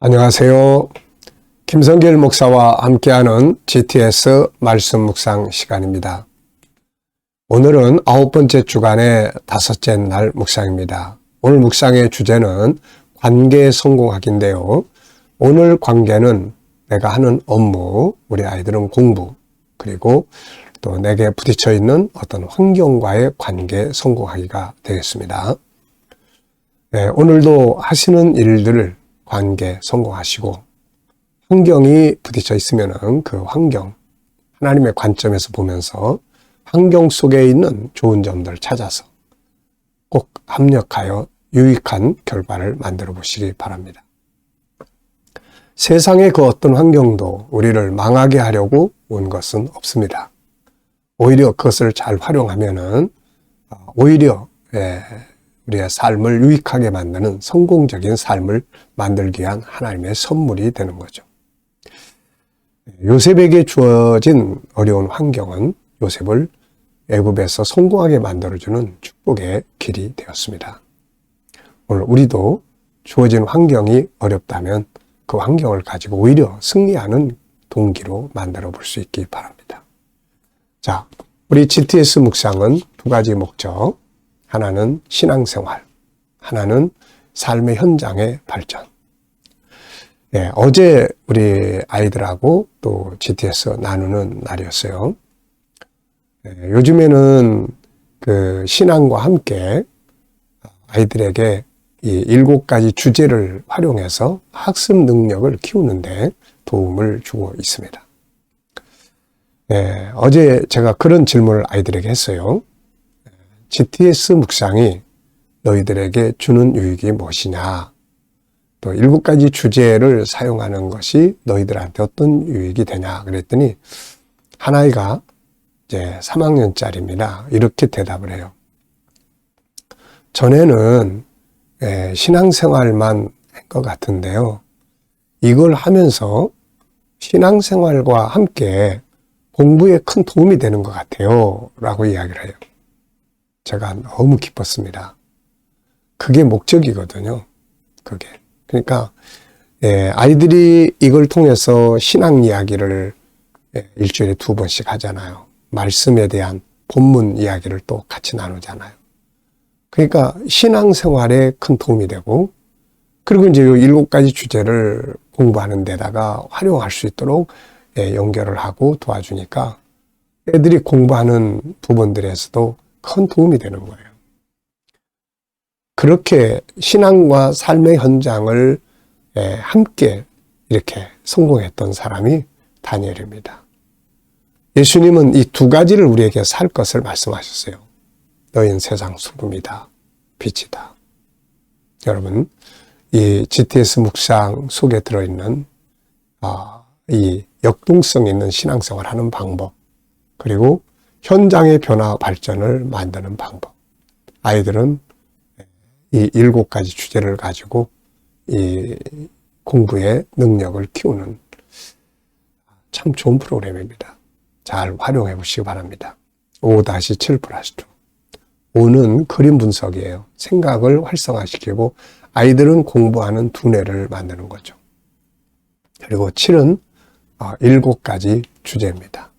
안녕하세요. 김성길 목사와 함께하는 GTS 말씀 묵상 시간입니다. 오늘은 9번째 주간의 5째 날 묵상입니다. 오늘 묵상의 주제는 관계 성공학인데요. 오늘 관계는 내가 하는 업무, 우리 아이들은 공부, 그리고 또 내게 부딪혀 있는 어떤 환경과의 관계 성공하기가 되겠습니다. 네, 오늘도 하시는 일들을 관계 성공하시고 환경이 부딪혀 있으면 그 환경, 하나님의 관점에서 보면서 환경 속에 있는 좋은 점들을 찾아서 꼭 합력하여 유익한 결과를 만들어 보시기 바랍니다. 세상의 그 어떤 환경도 우리를 망하게 하려고 온 것은 없습니다. 오히려 그것을 잘 활용하면은 오히려 우리의 삶을 유익하게 만드는 성공적인 삶을 만들기 위한 하나님의 선물이 되는 거죠. 요셉에게 주어진 어려운 환경은 요셉을 애굽에서 성공하게 만들어주는 축복의 길이 되었습니다. 오늘 우리도 주어진 환경이 어렵다면 그 환경을 가지고 오히려 승리하는 동기로 만들어 볼 수 있기 바랍니다. 자, 우리 GTS 묵상은 두 가지 목적. 하나는 신앙생활, 하나는 삶의 현장의 발전. 네, 어제 우리 아이들하고 또 GTS 나누는 날이었어요. 네, 요즘에는 그 신앙과 함께 아이들에게 이 7가지 주제를 활용해서 학습 능력을 키우는데 도움을 주고 있습니다. 네, 어제 제가 그런 질문을 아이들에게 했어요. GTS 묵상이 너희들에게 주는 유익이 무엇이냐? 또 7가지 주제를 사용하는 것이 너희들한테 어떤 유익이 되냐? 그랬더니 한 아이가 이제 3학년짜리입니다. 이렇게 대답을 해요. 전에는 신앙생활만 한 것 같은데요. 이걸 하면서 신앙생활과 함께 공부에 큰 도움이 되는 것 같아요. 라고 이야기를 해요. 제가 너무 기뻤습니다. 그게 목적이거든요. 그게. 그러니까 아이들이 이걸 통해서 신앙 이야기를 일주일에 2번씩 하잖아요. 말씀에 대한 본문 이야기를 또 같이 나누잖아요. 그러니까 신앙생활에 큰 도움이 되고, 그리고 이제 이 7가지 주제를 공부하는 데다가 활용할 수 있도록 연결을 하고 도와주니까 애들이 공부하는 부분들에서도 큰 도움이 되는 거예요. 그렇게 신앙과 삶의 현장을 함께 이렇게 성공했던 사람이 다니엘입니다. 예수님은 이 2가지를 우리에게 살 것을 말씀하셨어요. 너희는 세상 소금이다, 빛이다. 여러분, 이 GTS 묵상 속에 들어있는 이 역동성 있는 신앙생활 하는 방법, 그리고 현장의 변화 발전을 만드는 방법. 아이들은 이 7가지 주제를 가지고 이 공부의 능력을 키우는 참 좋은 프로그램입니다. 잘 활용해 보시기 바랍니다. 5-7+2. 5는 그림 분석이에요. 생각을 활성화시키고 아이들은 공부하는 두뇌를 만드는 거죠. 그리고 7은 7가지 주제입니다.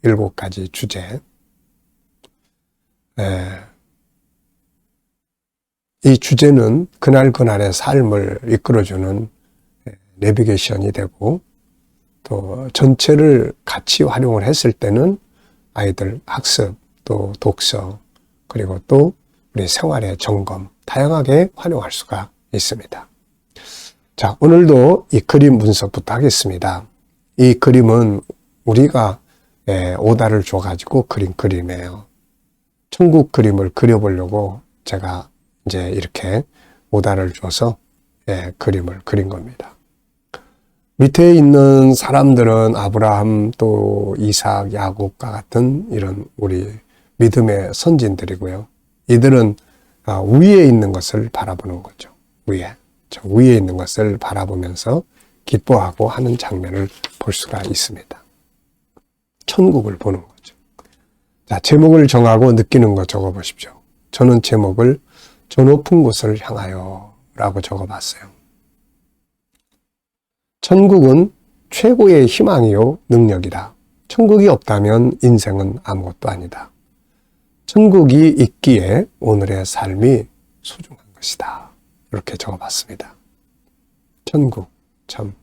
7가지 주제. 이 주제는 그날그날의 삶을 이끌어주는 내비게이션이 되고, 또 전체를 같이 활용을 했을 때는 아이들 학습, 또 독서, 그리고 또 우리 생활의 점검, 다양하게 활용할 수가 있습니다. 자, 오늘도 이 그림 분석부터 하겠습니다. 이 그림은 우리가 오다를 줘가지고 그린 그림이에요. 천국 그림을 그려보려고 제가 이제 이렇게 오다를 줘서 그림을 그린 겁니다. 밑에 있는 사람들은 아브라함, 또 이삭, 야곱과 같은 이런 우리 믿음의 선진들이고요. 이들은 위에 있는 것을 바라보는 거죠. 저 위에 있는 것을 바라보면서 기뻐하고 하는 장면을 볼 수가 있습니다. 천국을 보는 거죠. 자, 제목을 정하고 느끼는 거 적어보십시오. 저는 제목을 저 높은 곳을 향하여 라고 적어봤어요. 천국은 최고의 희망이요 능력이다. 천국이 없다면 인생은 아무것도 아니다. 천국이 있기에 오늘의 삶이 소중한 것이다. 이렇게 적어봤습니다. 천국, 참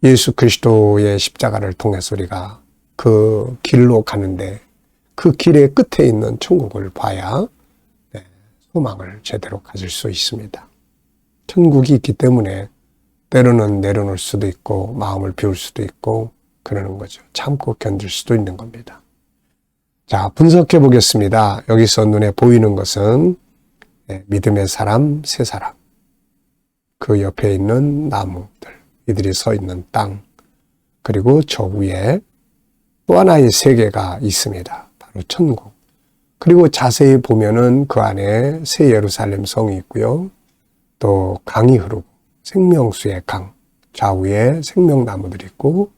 예수 그리스도의 십자가를 통해서 우리가 그 길로 가는데 그 길의 끝에 있는 천국을 봐야 소망을 제대로 가질 수 있습니다. 천국이 있기 때문에 때로는 내려놓을 수도 있고 마음을 비울 수도 있고 그러는 거죠. 참고 견딜 수도 있는 겁니다. 자, 분석해 보겠습니다. 여기서 눈에 보이는 것은 믿음의 사람, 세 사람, 그 옆에 있는 나무들, 이들이 서 있는 땅, 그리고 저 위에 또 하나의 세계가 있습니다. 바로 천국. 그리고 자세히 보면은 그 안에 새 예루살렘 성이 있고요. 또 강이 흐르고 생명수의 강, 좌우에 생명나무들이 있고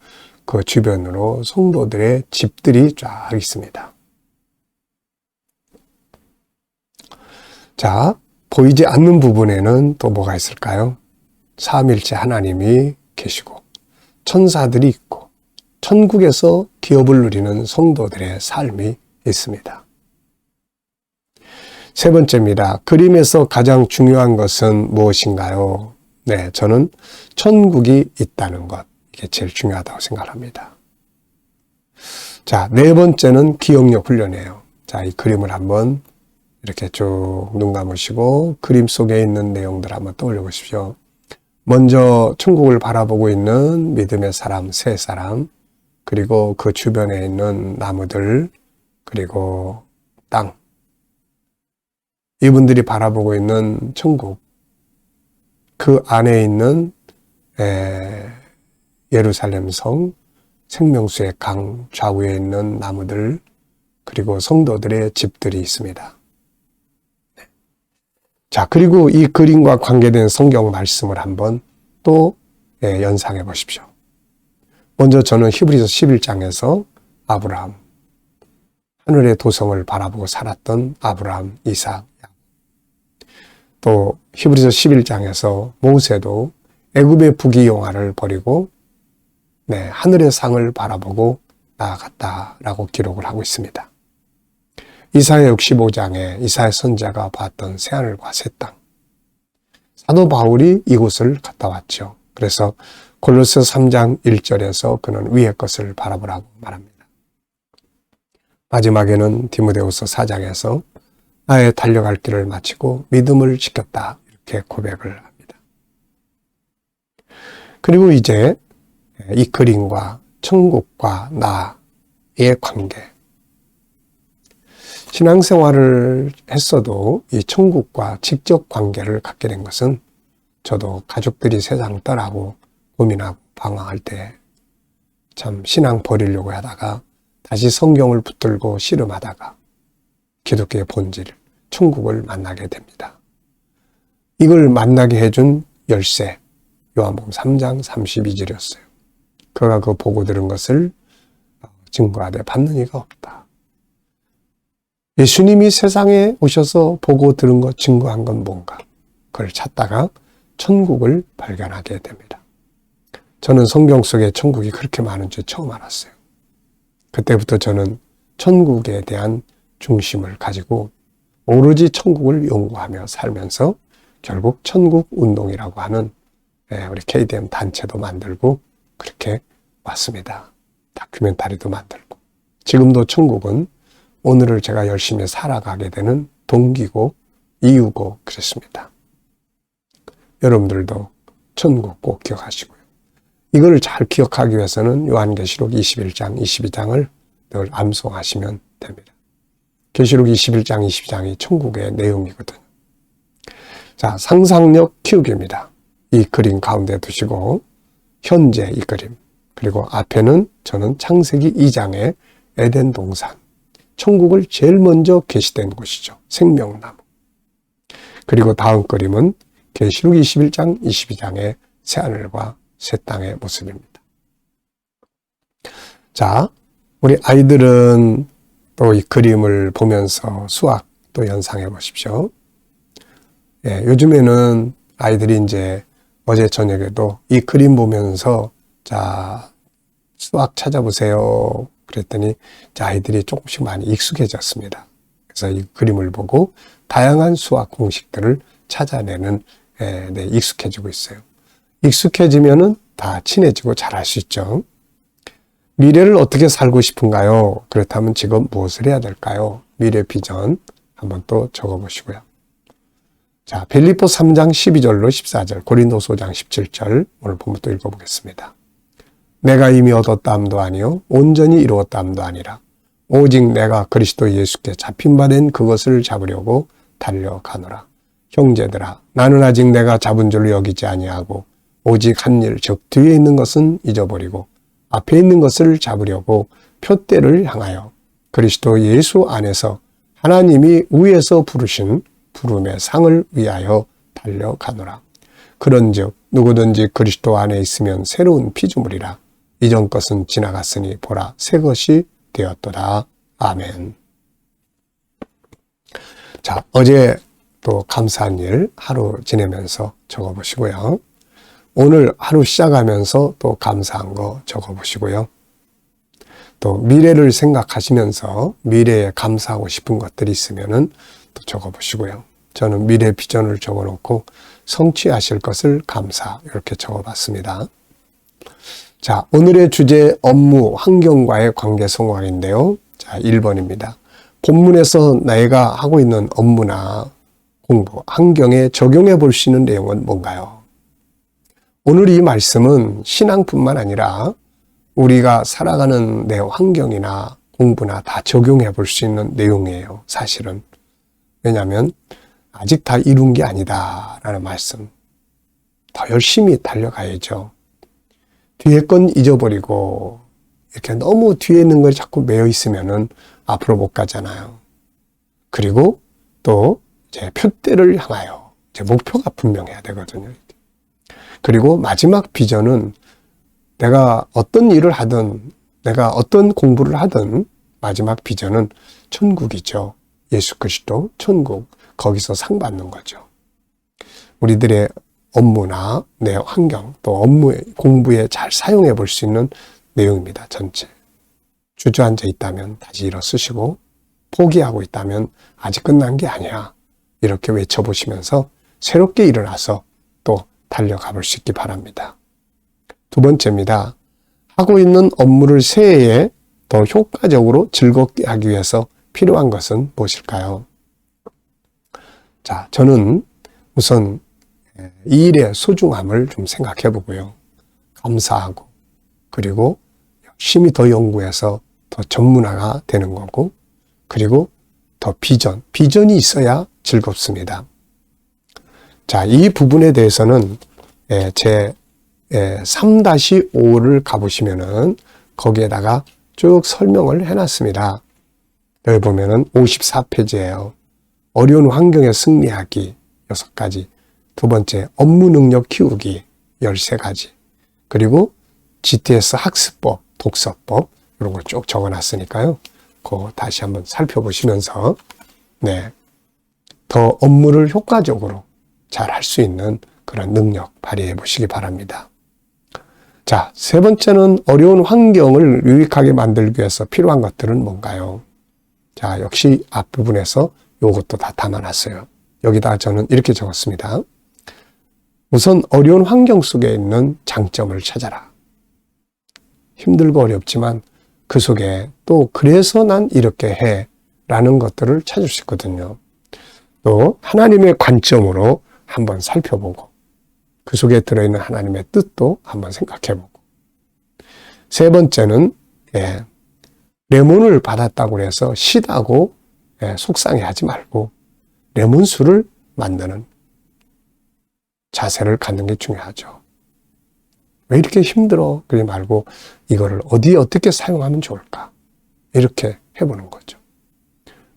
그 주변으로 성도들의 집들이 쫙 있습니다. 자, 보이지 않는 부분에는 또 뭐가 있을까요? 삼일째 하나님이 계시고 천사들이 있고 천국에서 기업을 누리는 성도들의 삶이 있습니다. 세 번째입니다. 그림에서 가장 중요한 것은 무엇인가요? 네, 저는 천국이 있다는 것, 이게 제일 중요하다고 생각합니다. 자, 네 번째는 기억력 훈련이에요. 자, 이 그림을 한번 이렇게 쭉 눈 감으시고 그림 속에 있는 내용들 한번 떠올려 보십시오. 먼저 천국을 바라보고 있는 믿음의 사람, 세 사람, 그리고 그 주변에 있는 나무들, 그리고 땅. 이분들이 바라보고 있는 천국, 그 안에 있는 예루살렘 성, 생명수의 강, 좌우에 있는 나무들, 그리고 성도들의 집들이 있습니다. 자, 그리고 이 그림과 관계된 성경 말씀을 한번 또 연상해 보십시오. 먼저 저는 히브리서 11장에서 아브라함, 하늘의 도성을 바라보고 살았던 아브라함, 이삭, 또 히브리서 11장에서 모세도 애굽의 부귀영화를 버리고 하늘의 상을 바라보고 나아갔다라고 기록을 하고 있습니다. 이사야 65장에 이사야 선지자가 봤던 새하늘과 새 땅. 사도 바울이 이곳을 갔다 왔죠. 그래서 골로새 3장 1절에서 그는 위의 것을 바라보라고 말합니다. 마지막에는 디모데후서 4장에서 나의 달려갈 길을 마치고 믿음을 지켰다. 이렇게 고백을 합니다. 그리고 이제 이 그림과 천국과 나의 관계. 신앙생활을 했어도 이 천국과 직접 관계를 갖게 된 것은 저도 가족들이 세상 떠나고 고민하고 방황할 때 참 신앙 버리려고 하다가 다시 성경을 붙들고 씨름하다가 기독교의 본질, 천국을 만나게 됩니다. 이걸 만나게 해준 열쇠, 요한복음 3장 32절이었어요. 그가 그 보고 들은 것을 증거하되 받는 이가 없다. 예수님이 세상에 오셔서 보고 들은 것, 증거한 건 뭔가? 그걸 찾다가 천국을 발견하게 됩니다. 저는 성경 속에 천국이 그렇게 많은 줄 처음 알았어요. 그때부터 저는 천국에 대한 중심을 가지고 오로지 천국을 연구하며 살면서 결국 천국 운동이라고 하는 우리 KDM 단체도 만들고 그렇게 왔습니다. 다큐멘터리도 만들고 지금도 천국은 오늘을 제가 열심히 살아가게 되는 동기고 이유고 그렇습니다. 여러분들도 천국 꼭 기억하시고요. 이걸 잘 기억하기 위해서는 요한계시록 21장, 22장을 늘 암송하시면 됩니다. 계시록 21장, 22장이 천국의 내용이거든요. 자, 상상력 키우기입니다. 이 그림 가운데 두시고 현재 이 그림, 그리고 앞에는 저는 창세기 2장의 에덴 동산, 천국을 제일 먼저 계시된 곳이죠. 생명나무. 그리고 다음 그림은 계시록 21장, 22장의 새하늘과 새 땅의 모습입니다. 자, 우리 아이들은 또 이 그림을 보면서 수학도 연상해 보십시오. 요즘에는 아이들이 이제 어제 저녁에도 이 그림 보면서 자, 수학 찾아보세요. 그랬더니 아이들이 조금씩 많이 익숙해졌습니다. 그래서 이 그림을 보고 다양한 수학 공식들을 찾아내는 익숙해지고 있어요. 익숙해지면은 다 친해지고 잘할 수 있죠. 미래를 어떻게 살고 싶은가요? 그렇다면 지금 무엇을 해야 될까요? 미래 비전 한번 또 적어보시고요. 자, 빌립보 3장 12절로 14절, 고린도서 5장 17절 오늘 본문 또 읽어보겠습니다. 내가 이미 얻었다함도 아니요 온전히 이루었다함도 아니라 오직 내가 그리스도 예수께 잡힌 바 된 그것을 잡으려고 달려가노라. 형제들아, 나는 아직 내가 잡은 줄로 여기지 아니하고 오직 한 일, 즉 뒤에 있는 것은 잊어버리고 앞에 있는 것을 잡으려고 표대를 향하여 그리스도 예수 안에서 하나님이 위에서 부르신 부름의 상을 위하여 달려가노라. 그런즉 누구든지 그리스도 안에 있으면 새로운 피조물이라. 이전 것은 지나갔으니 보라 새 것이 되었도다. 아멘. 자, 어제 또 감사한 일 하루 지내면서 적어보시고요. 오늘 하루 시작하면서 또 감사한 거 적어보시고요. 또 미래를 생각하시면서 미래에 감사하고 싶은 것들이 있으면은 또 적어보시고요. 저는 미래 비전을 적어놓고 성취하실 것을 감사 이렇게 적어봤습니다. 자, 오늘의 주제 업무, 환경과의 관계 성공인데요. 자, 1번입니다. 본문에서 내가 하고 있는 업무나 공부, 환경에 적용해 볼 수 있는 내용은 뭔가요? 오늘 이 말씀은 신앙뿐만 아니라 우리가 살아가는 내 환경이나 공부나 다 적용해 볼 수 있는 내용이에요. 사실은. 왜냐하면 아직 다 이룬 게 아니다라는 말씀. 더 열심히 달려가야죠. 뒤에 건 잊어버리고 이렇게 너무 뒤에 있는 걸 자꾸 매여 있으면은 앞으로 못 가잖아요. 그리고 또 이제 표대를 향하여 이제 목표가 분명해야 되거든요. 그리고 마지막 비전은 내가 어떤 일을 하든 내가 어떤 공부를 하든 마지막 비전은 천국이죠. 예수 그리스도 천국, 거기서 상 받는 거죠. 우리들의 업무나 내 환경 또 업무에 공부에 잘 사용해 볼 수 있는 내용입니다. 전체. 주저앉아 있다면 다시 일어서시고 포기하고 있다면 아직 끝난 게 아니야. 이렇게 외쳐보시면서 새롭게 일어나서 또 달려가 볼 수 있기 바랍니다. 두 번째입니다. 하고 있는 업무를 새해에 더 효과적으로 즐겁게 하기 위해서 필요한 것은 무엇일까요? 자, 저는 우선 이 일의 소중함을 좀 생각해 보고요. 감사하고 그리고 열심히 더 연구해서 더 전문화가 되는 거고 그리고 더 비전이 있어야 즐겁습니다. 자, 이 부분에 대해서는 제 3-5를 가보시면은 거기에다가 쭉 설명을 해놨습니다. 여기 보면은 54페이지예요. 어려운 환경에 승리하기 6가지. 두 번째, 업무 능력 키우기 13가지. 그리고 GTS 학습법, 독서법 이런 걸 쭉 적어놨으니까요. 그거 다시 한번 살펴보시면서 더 업무를 효과적으로 잘 할 수 있는 그런 능력 발휘해 보시기 바랍니다. 자, 세 번째는 어려운 환경을 유익하게 만들기 위해서 필요한 것들은 뭔가요? 자, 역시 앞부분에서 요것도 다 담아놨어요. 여기다 저는 이렇게 적었습니다. 우선 어려운 환경 속에 있는 장점을 찾아라. 힘들고 어렵지만 그 속에 또 그래서 난 이렇게 해 라는 것들을 찾을 수 있거든요. 또 하나님의 관점으로 한번 살펴보고 그 속에 들어있는 하나님의 뜻도 한번 생각해보고 세 번째는 레몬을 받았다고 해서 시다고 속상해하지 말고 레몬수를 만드는 자세를 갖는 게 중요하죠. 왜 이렇게 힘들어? 그러지 말고 이거를 어떻게 사용하면 좋을까? 이렇게 해보는 거죠.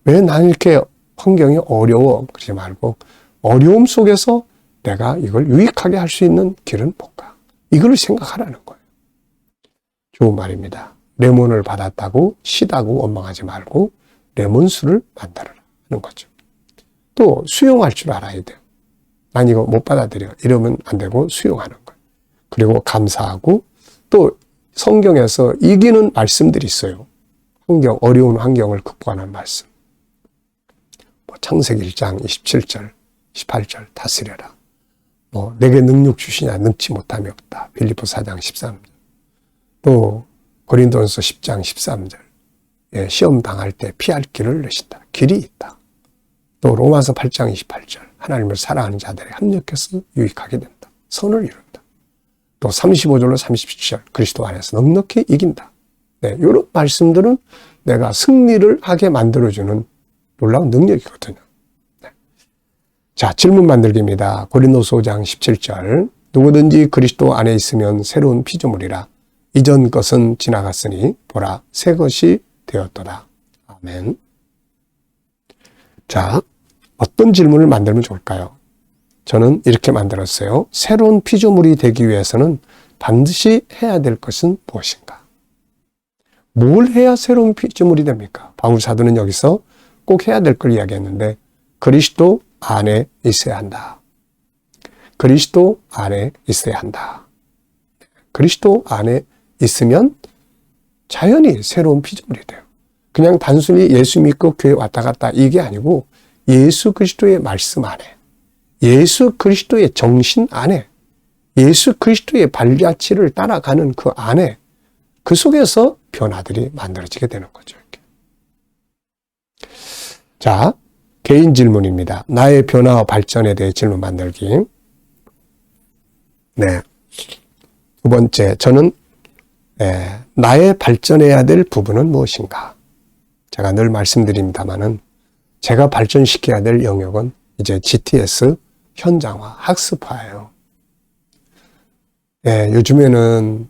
왜 나는 이렇게 환경이 어려워? 그러지 말고 어려움 속에서 내가 이걸 유익하게 할 수 있는 길은 뭘까? 이걸 생각하라는 거예요. 좋은 말입니다. 레몬을 받았다고 시다고 원망하지 말고 레몬수를 만들어라 하는 거죠. 또 수용할 줄 알아야 돼요. 난 이거 못 받아들여. 이러면 안 되고 수용하는 거예요. 그리고 감사하고 또 성경에서 이기는 말씀들이 있어요. 어려운 환경을 극복하는 말씀. 창세기 1장 27절, 18절 다스려라. 내게 능력 주시냐 능치 못함이 없다. 빌립보 4장 13절. 또 고린도전서 10장 13절. 시험 당할 때 피할 길을 내신다. 길이 있다. 또 로마서 8장 28절. 하나님을 사랑하는 자들에 합력해서 유익하게 된다. 선을 이룬다. 또 35절로 37절. 그리스도 안에서 넉넉히 이긴다. 이런 말씀들은 내가 승리를 하게 만들어주는 놀라운 능력이거든요. 자, 질문 만들기입니다. 고린도서 5장 17절. 누구든지 그리스도 안에 있으면 새로운 피조물이라. 이전 것은 지나갔으니 보라 새 것이 되었도다. 아멘. 자, 어떤 질문을 만들면 좋을까요? 저는 이렇게 만들었어요. 새로운 피조물이 되기 위해서는 반드시 해야 될 것은 무엇인가? 뭘 해야 새로운 피조물이 됩니까? 바울 사도는 여기서 꼭 해야 될 걸 이야기했는데 그리스도 안에 있어야 한다. 그리스도 안에 있어야 한다. 그리스도 안에 있으면 자연히 새로운 피조물이 돼요. 그냥 단순히 예수 믿고 교회 왔다 갔다 이게 아니고 예수 그리스도의 말씀 안에, 예수 그리스도의 정신 안에, 예수 그리스도의 발자취를 따라가는 그 안에, 그 속에서 변화들이 만들어지게 되는 거죠. 이렇게. 자, 개인 질문입니다. 나의 변화와 발전에 대해 질문 만들기. 네. 두 번째, 저는 나의 발전해야 될 부분은 무엇인가? 제가 늘 말씀드립니다마는 제가 발전시켜야 될 영역은 이제 GTS 현장화, 학습화예요. 요즘에는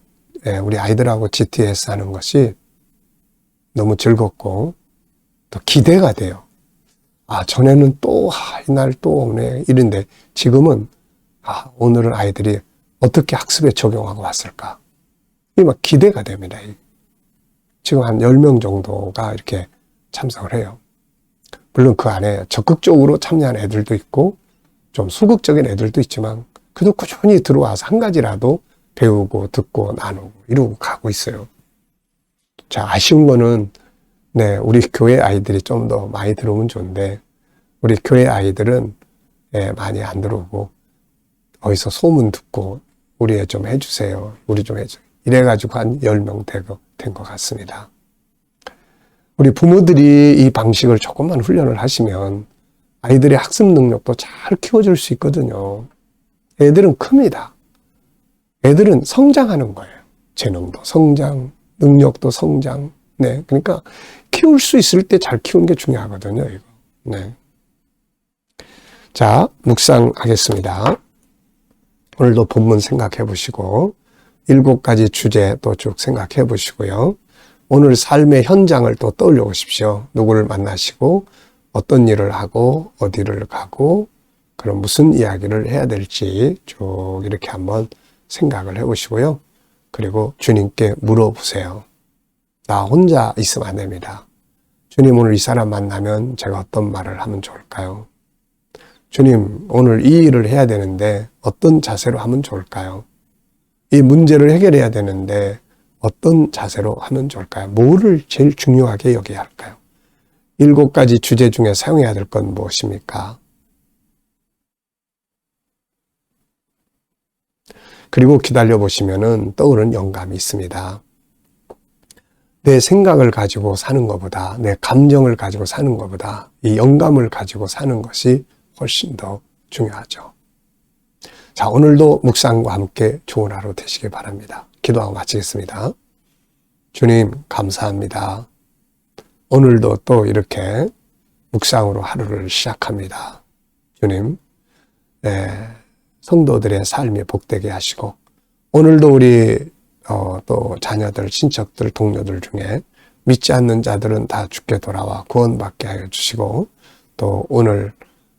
우리 아이들하고 GTS 하는 것이 너무 즐겁고 또 기대가 돼요. 전에는 또 이날 또 오네 이런데 지금은 오늘은 아이들이 어떻게 학습에 적용하고 왔을까? 이게 막 기대가 됩니다. 지금 한 10명 정도가 이렇게 참석을 해요. 물론 그 안에 적극적으로 참여한 애들도 있고 좀 소극적인 애들도 있지만 그래도 꾸준히 들어와서 한 가지라도 배우고 듣고 나누고 이러고 가고 있어요. 자, 아쉬운 거는 우리 교회 아이들이 좀 더 많이 들어오면 좋은데 우리 교회 아이들은 많이 안 들어오고 어디서 소문 듣고 우리 애 좀 해주세요. 우리 좀 해줘요. 이래가지고 한 10명 된 것 같습니다. 우리 부모들이 이 방식을 조금만 훈련을 하시면 아이들의 학습 능력도 잘 키워줄 수 있거든요. 애들은 큽니다. 애들은 성장하는 거예요. 재능도 성장, 능력도 성장. 그러니까 키울 수 있을 때 잘 키우는 게 중요하거든요. 이거. 자, 묵상하겠습니다. 오늘도 본문 생각해 보시고 7가지 주제 또 쭉 생각해 보시고요. 오늘 삶의 현장을 또 떠올려 보십시오. 누구를 만나시고 어떤 일을 하고 어디를 가고 그럼 무슨 이야기를 해야 될지 쭉 이렇게 한번 생각을 해 보시고요. 그리고 주님께 물어보세요. 나 혼자 있으면 안 됩니다. 주님, 오늘 이 사람 만나면 제가 어떤 말을 하면 좋을까요? 주님, 오늘 이 일을 해야 되는데 어떤 자세로 하면 좋을까요? 이 문제를 해결해야 되는데 어떤 자세로 하면 좋을까요? 뭐를 제일 중요하게 여겨야 할까요? 7가지 주제 중에 사용해야 될 건 무엇입니까? 그리고 기다려보시면은 떠오르는 영감이 있습니다. 내 생각을 가지고 사는 것보다, 내 감정을 가지고 사는 것보다 이 영감을 가지고 사는 것이 훨씬 더 중요하죠. 자, 오늘도 묵상과 함께 좋은 하루 되시길 바랍니다. 기도하고 마치겠습니다. 주님, 감사합니다. 오늘도 또 이렇게 묵상으로 하루를 시작합니다. 주님, 성도들의 삶이 복되게 하시고 오늘도 우리 또 자녀들, 친척들, 동료들 중에 믿지 않는 자들은 다 주께 돌아와 구원받게 하여 주시고 또 오늘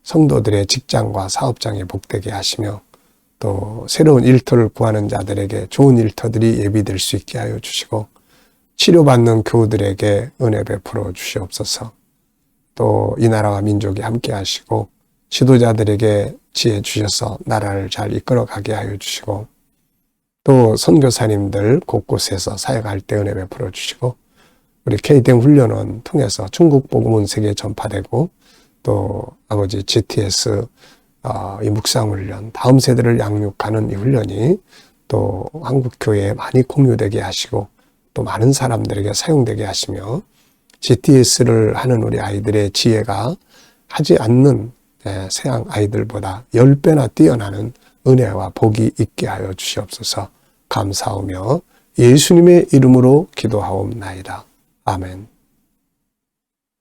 성도들의 직장과 사업장에 복되게 하시며 또 새로운 일터를 구하는 자들에게 좋은 일터들이 예비될 수 있게 하여 주시고 치료받는 교우들에게 은혜 베풀어 주시옵소서. 또 이 나라와 민족이 함께 하시고 지도자들에게 지혜 주셔서 나라를 잘 이끌어가게 하여 주시고, 또 선교사님들 곳곳에서 사역할 때 은혜 베풀어 주시고, 우리 K댐 훈련원 통해서 중국 복음은 세계에 전파되고, 또 아버지 GTS 이 묵상훈련, 다음 세대를 양육하는 이 훈련이 또 한국교회에 많이 공유되게 하시고 또 많은 사람들에게 사용되게 하시며, GTS를 하는 우리 아이들의 지혜가 하지 않는 세상 아이들보다 10배나 뛰어나는 은혜와 복이 있게 하여 주시옵소서. 감사하며 예수님의 이름으로 기도하옵나이다. 아멘.